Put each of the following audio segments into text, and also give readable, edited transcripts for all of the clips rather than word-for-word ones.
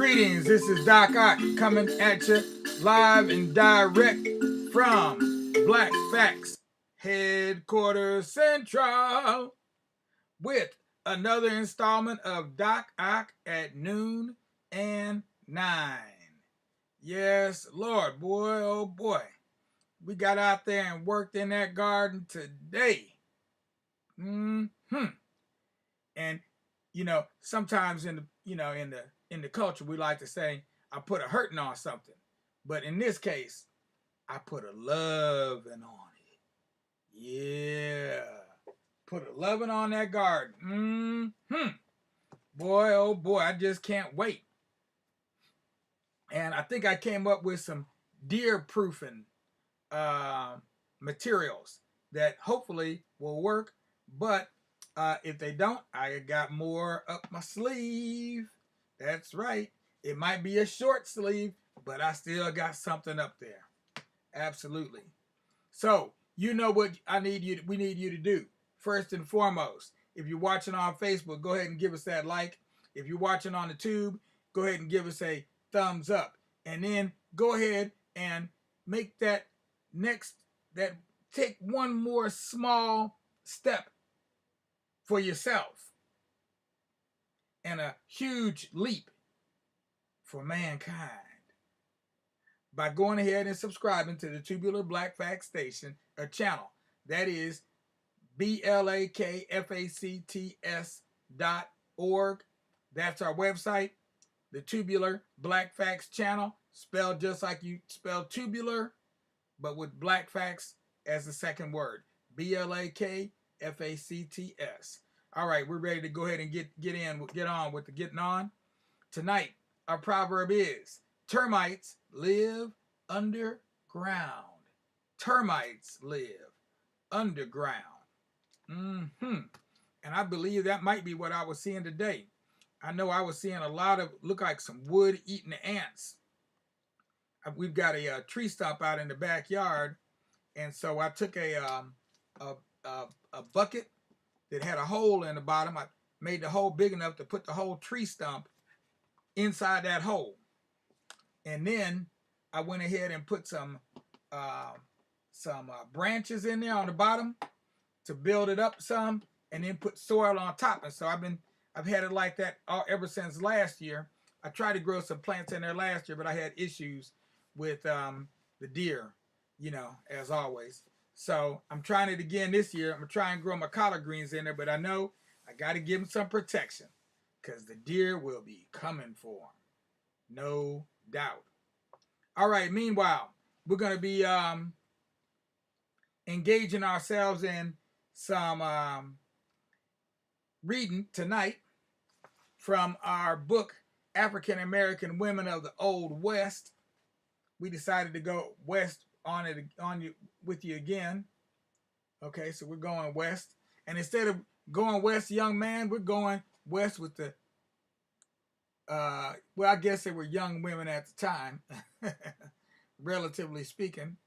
Greetings, this is Doc Ock coming at you live and direct from Black Facts Headquarters Central with another installment of Doc Ock at noon and 9. Yes, Lord, boy, oh boy. We got out there and worked in that garden today. And sometimes in the culture we like to say I put a hurting on something, but in this case I put a loving on it. Yeah, put a loving on that garden. Boy, oh boy, I just can't wait. And I think I came up with some deer proofing materials that hopefully will work, but if they don't, I got more up my sleeve. That's right. It might be a short sleeve, but I still got something up there. Absolutely. So, you know what we need you to do. First and foremost, if you're watching on Facebook, go ahead and give us that like. If you're watching on the tube, go ahead and give us a thumbs up. And then go ahead and make take one more small step for yourself and a huge leap for mankind by going ahead and subscribing to the Tubular Black Facts Station, a channel. That is blakfacts.org. That's our website, the Tubular Black Facts channel, spelled just like you spell tubular, but with Black Facts as the second word. BLAKFACTS. All right, we're ready to go ahead and get on with the getting on. Tonight, our proverb is, termites live underground. Termites live underground. And I believe that might be what I was seeing today. I know I was seeing a lot of, look like some wood-eating ants. We've got a tree stump out in the backyard, and so I took a bucket that had a hole in the bottom. I made the hole big enough to put the whole tree stump inside that hole. And then I went ahead and put some branches in there on the bottom to build it up some, and then put soil on top. And so I've had it like that ever since last year. I tried to grow some plants in there last year, but I had issues with the deer, as always. So I'm trying it again this year. I'm going to try and grow my collard greens in there, but I know I got to give them some protection because the deer will be coming for them. No doubt. All right, meanwhile, we're going to be engaging ourselves in some reading tonight from our book, African American Women of the Old West. We decided to go west with you again. Okay, so we're going west. And instead of going west, young man, we're going west with the, I guess they were young women at the time, relatively speaking.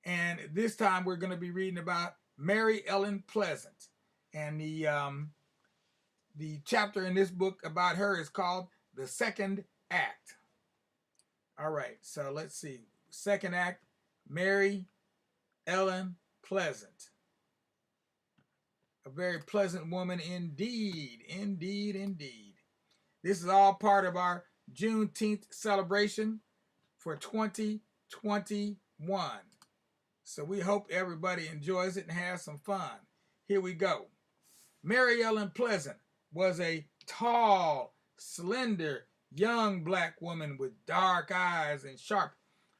And this time we're going to be reading about Mary Ellen Pleasant. And the chapter in this book about her is called The Second Act. All right, so let's see. Second act, Mary Ellen Pleasant. A very pleasant woman indeed, indeed, indeed. This is all part of our Juneteenth celebration for 2021. So we hope everybody enjoys it and has some fun. Here we go. Mary Ellen Pleasant was a tall, slender, young black woman with dark eyes and sharp,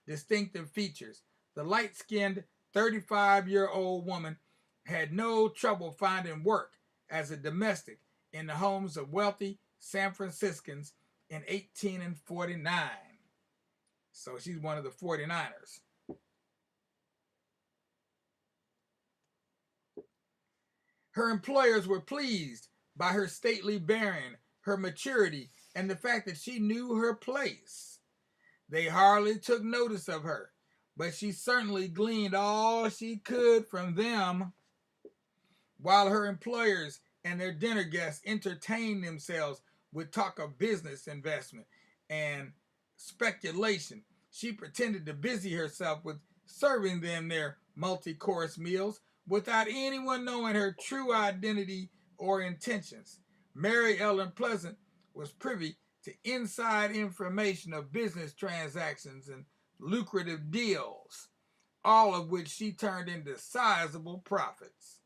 distinctive features. The light-skinned 35-year-old woman had no trouble finding work as a domestic in the homes of wealthy San Franciscans in 1849. So she's one of the 49ers. Her employers were pleased by her stately bearing, her maturity, and the fact that she knew her place. They hardly took notice of her, but she certainly gleaned all she could from them. While her employers and their dinner guests entertained themselves with talk of business investment and speculation. She pretended to busy herself with serving them their multi-course meals without anyone knowing her true identity or intentions. Mary Ellen Pleasant was privy to inside information of business transactions and lucrative deals, all of which she turned into sizable profits.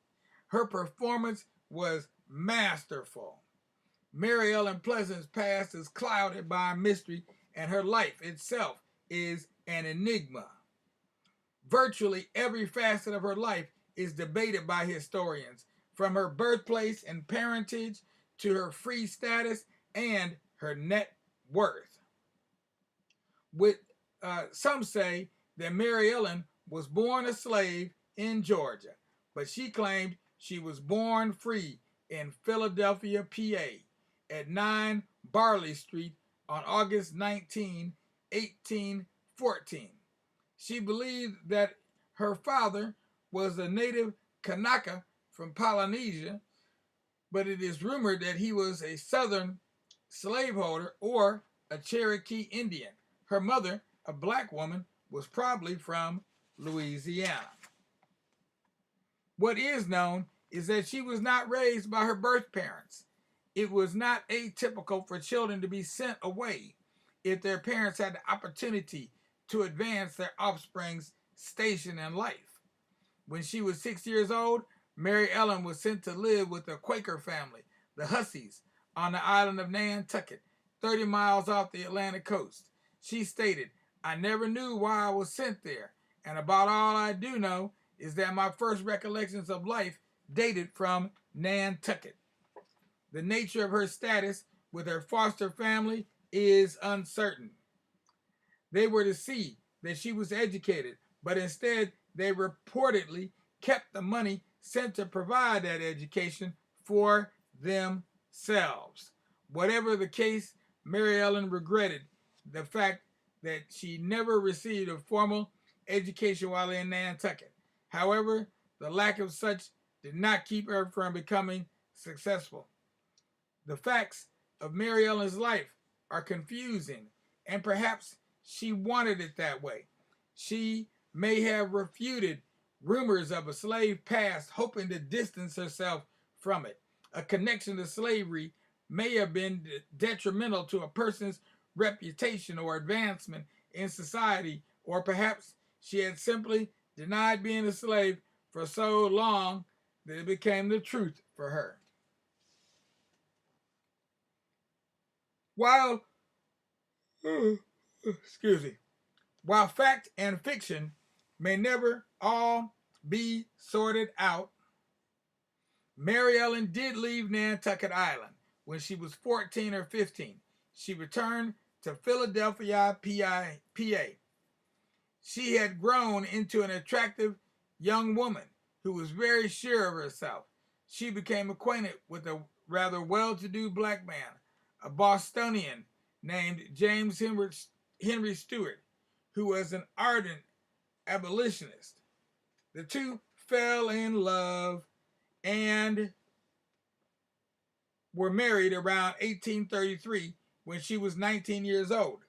Her performance was masterful. Mary Ellen Pleasant's past is clouded by mystery, and her life itself is an enigma. Virtually every facet of her life is debated by historians, from her birthplace and parentage to her free status and her net worth. With some say that Mary Ellen was born a slave in Georgia, but she claimed she was born free in Philadelphia, PA, at 9 Barley Street on August 19, 1814. She believed that her father was a native Kanaka from Polynesia, but it is rumored that he was a southern slaveholder or a Cherokee Indian. Her mother, a black woman, was probably from Louisiana. What is known is that she was not raised by her birth parents. It was not atypical for children to be sent away if their parents had the opportunity to advance their offspring's station in life. When she was 6 years old, Mary Ellen was sent to live with a Quaker family, the Xxis, on the island of Nantucket, 30 miles off the Atlantic coast. She stated, "I never knew why I was sent there, and about all I do know is that my first recollections of life dated from Nantucket." The nature of her status with her foster family is uncertain. They were to see that she was educated, but instead they reportedly kept the money sent to provide that education for themselves. Whatever the case, Mary Ellen regretted the fact that she never received a formal education while in Nantucket. However, the lack of such did not keep her from becoming successful. The facts of Mary Ellen's life are confusing, and perhaps she wanted it that way. She may have refuted rumors of a slave past, hoping to distance herself from it. A connection to slavery may have been detrimental to a person's reputation or advancement in society, or perhaps she had simply denied being a slave for so long that it became the truth for her. While, excuse me, while fact and fiction may never all be sorted out, Mary Ellen did leave Nantucket Island when she was 14 or 15. She returned to Philadelphia, PA. She had grown into an attractive young woman who was very sure of herself. She became acquainted with a rather well-to-do black man, a Bostonian named James Henry Stewart, who was an ardent abolitionist. The two fell in love and were married around 1833 when she was 19 years old.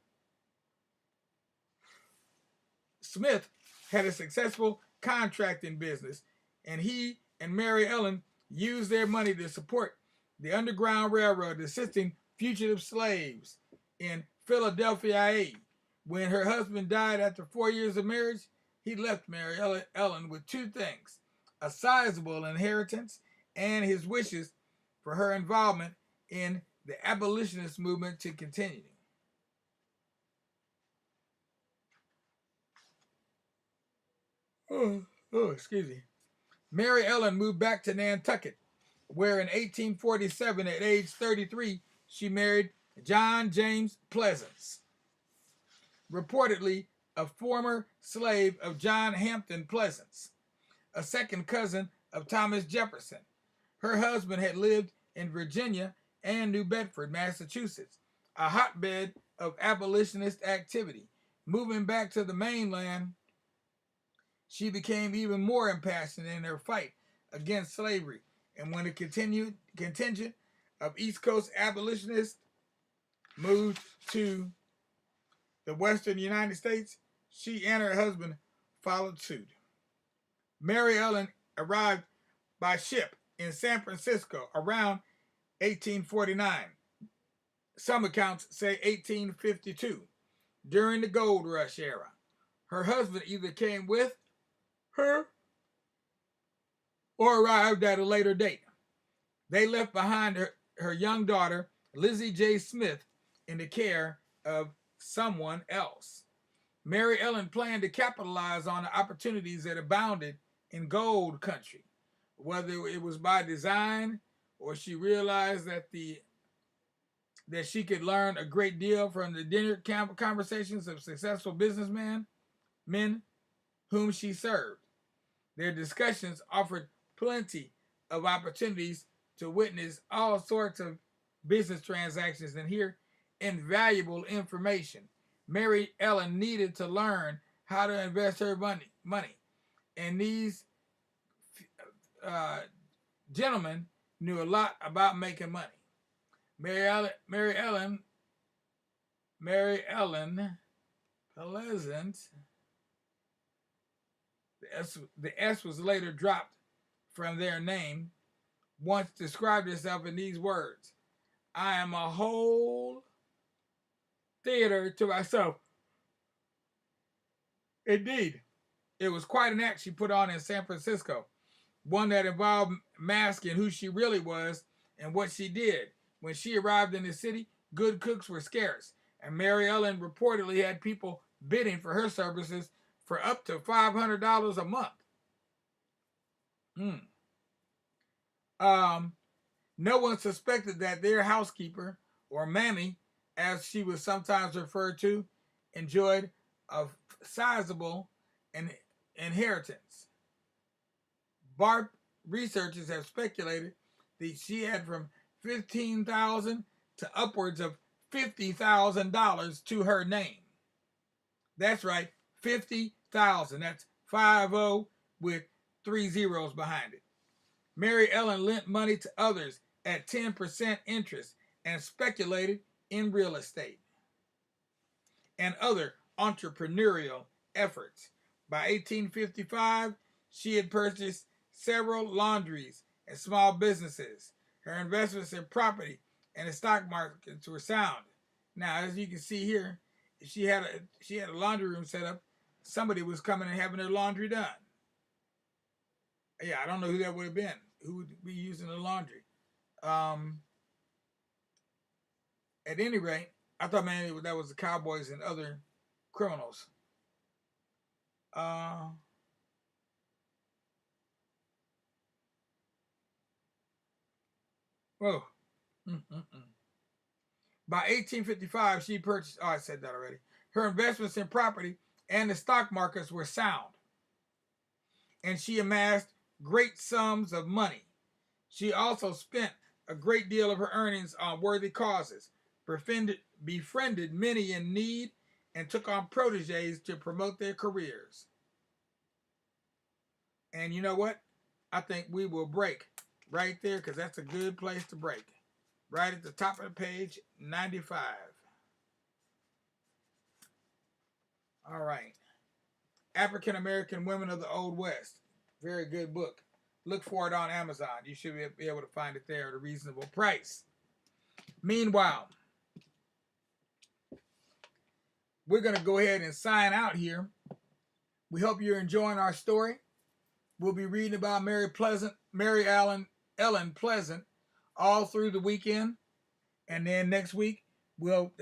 Smith had a successful contracting business, and he and Mary Ellen used their money to support the Underground Railroad, assisting fugitive slaves in Philadelphia. When her husband died after 4 years of marriage, he left Mary Ellen with two things: a sizable inheritance and his wishes for her involvement in the abolitionist movement to continue. Excuse me. Mary Ellen moved back to Nantucket, where in 1847, at age 33, she married John James Pleasants, reportedly a former slave of John Hampton Pleasants, a second cousin of Thomas Jefferson. Her husband had lived in Virginia and New Bedford, Massachusetts, a hotbed of abolitionist activity. Moving back to the mainland, she became even more impassioned in her fight against slavery, and when a contingent of East Coast abolitionists moved to the western United States, she and her husband followed suit. Mary Ellen arrived by ship in San Francisco around 1849. Some accounts say 1852, during the gold rush era. Her husband either came with her or arrived at a later date. They left behind her young daughter, Lizzie J. Smith, in the care of someone else. Mary Ellen planned to capitalize on the opportunities that abounded in gold country, whether it was by design or she realized that she could learn a great deal from the dinner conversations of successful men whom she served. Their discussions offered plenty of opportunities to witness all sorts of business transactions and hear invaluable information. Mary Ellen needed to learn how to invest her money. And these gentlemen knew a lot about making money. Mary Ellen Pleasant. The S was later dropped from their name. Once described herself in these words: "I am a whole theater to myself." Indeed, it was quite an act she put on in San Francisco, one that involved masking who she really was and what she did. When she arrived in the city, good cooks were scarce, and Mary Ellen reportedly had people bidding for her services for up to $500 a month. No one suspected that their housekeeper, or mammy, as she was sometimes referred to, enjoyed a sizable inheritance. BARP researchers have speculated that she had from $15,000 to upwards of $50,000 to her name. That's right, 50,000. That's 50 with 3 zeros behind it. Mary Ellen lent money to others at 10% interest and speculated in real estate and other entrepreneurial efforts. By 1855, she had purchased several laundries and small businesses. Her investments in property and the stock markets were sound. Now, as you can see here, she had a laundry room set up. Somebody was coming and having their laundry done. Yeah, I don't know who that would have been. Who would be using the laundry? At any rate, I thought, man, that was the cowboys and other criminals. Whoa. By 1855, she purchased, I said that already. Her investments in property and the stock markets were sound, and she amassed great sums of money. She also spent a great deal of her earnings on worthy causes, befriended many in need, and took on proteges to promote their careers. And you know what? I think we will break right there because that's a good place to break. Right at the top of the page, 95. All right. African American Women of the Old West. Very good book. Look for it on Amazon. You should be able to find it there at a reasonable price. Meanwhile, we're going to go ahead and sign out here. We hope you're enjoying our story. We'll be reading about Mary Ellen Pleasant all through the weekend. And then next week, we'll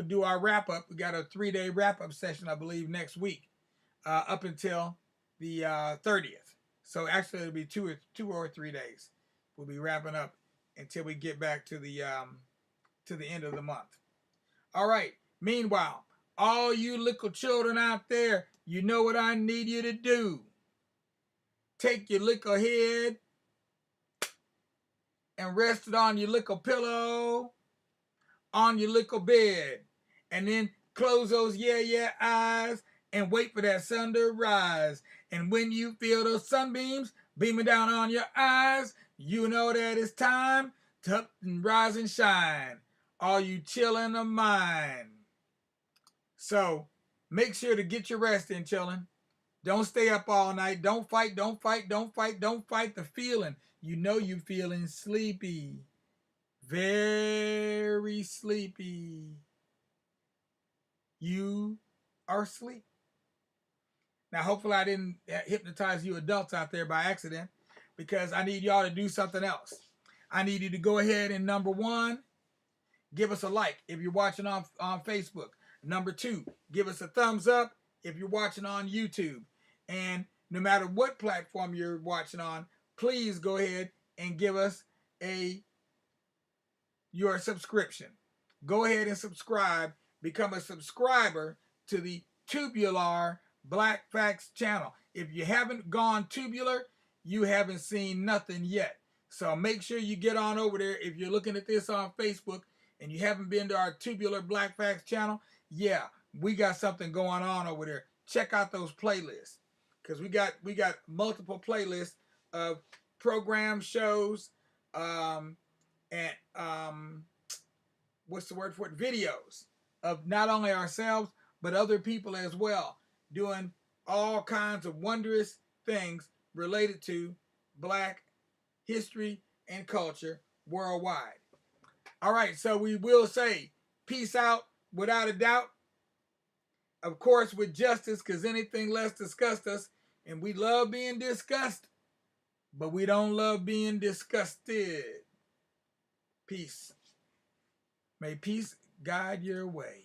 do our wrap-up. We got a 3-day wrap-up session, I believe, next week, up until the 30th. So actually, it'll be 2 or 3 days. We'll be wrapping up until we get back to the end of the month. All right. Meanwhile, all you little children out there, you know what I need you to do. Take your little head and rest it on your little pillow, on your little bed, and then close those yeah eyes and wait for that sun to rise. And when you feel those sunbeams beaming down on your eyes, you know that it's time to up and rise and shine. All you children of mine, So make sure to get your rest in, children. Don't stay up all night. Don't fight, don't fight, don't fight, don't fight the feeling. You know you feeling sleepy. Very sleepy. You are asleep. Now, hopefully I didn't hypnotize you adults out there by accident, because I need y'all to do something else. I need you to go ahead and, number one, give us a like if you're watching on Facebook. Number two, give us a thumbs up if you're watching on YouTube. And no matter what platform you're watching on, please go ahead and give us your subscription. Go ahead and subscribe. Become a subscriber to the Tubular Black Facts channel. If you haven't gone tubular, you haven't seen nothing yet. So make sure you get on over there. If you're looking at this on Facebook and you haven't been to our Tubular Black Facts channel, yeah, we got something going on over there. Check out those playlists, because we got multiple playlists of program shows, and what's the word for it? Videos of not only ourselves but other people as well, doing all kinds of wondrous things related to Black history and culture worldwide. All right, so we will say peace out without a doubt. Of course, with justice, because anything less disgusts us, and we love being discussed, but we don't love being disgusted. Peace. May peace guide your way.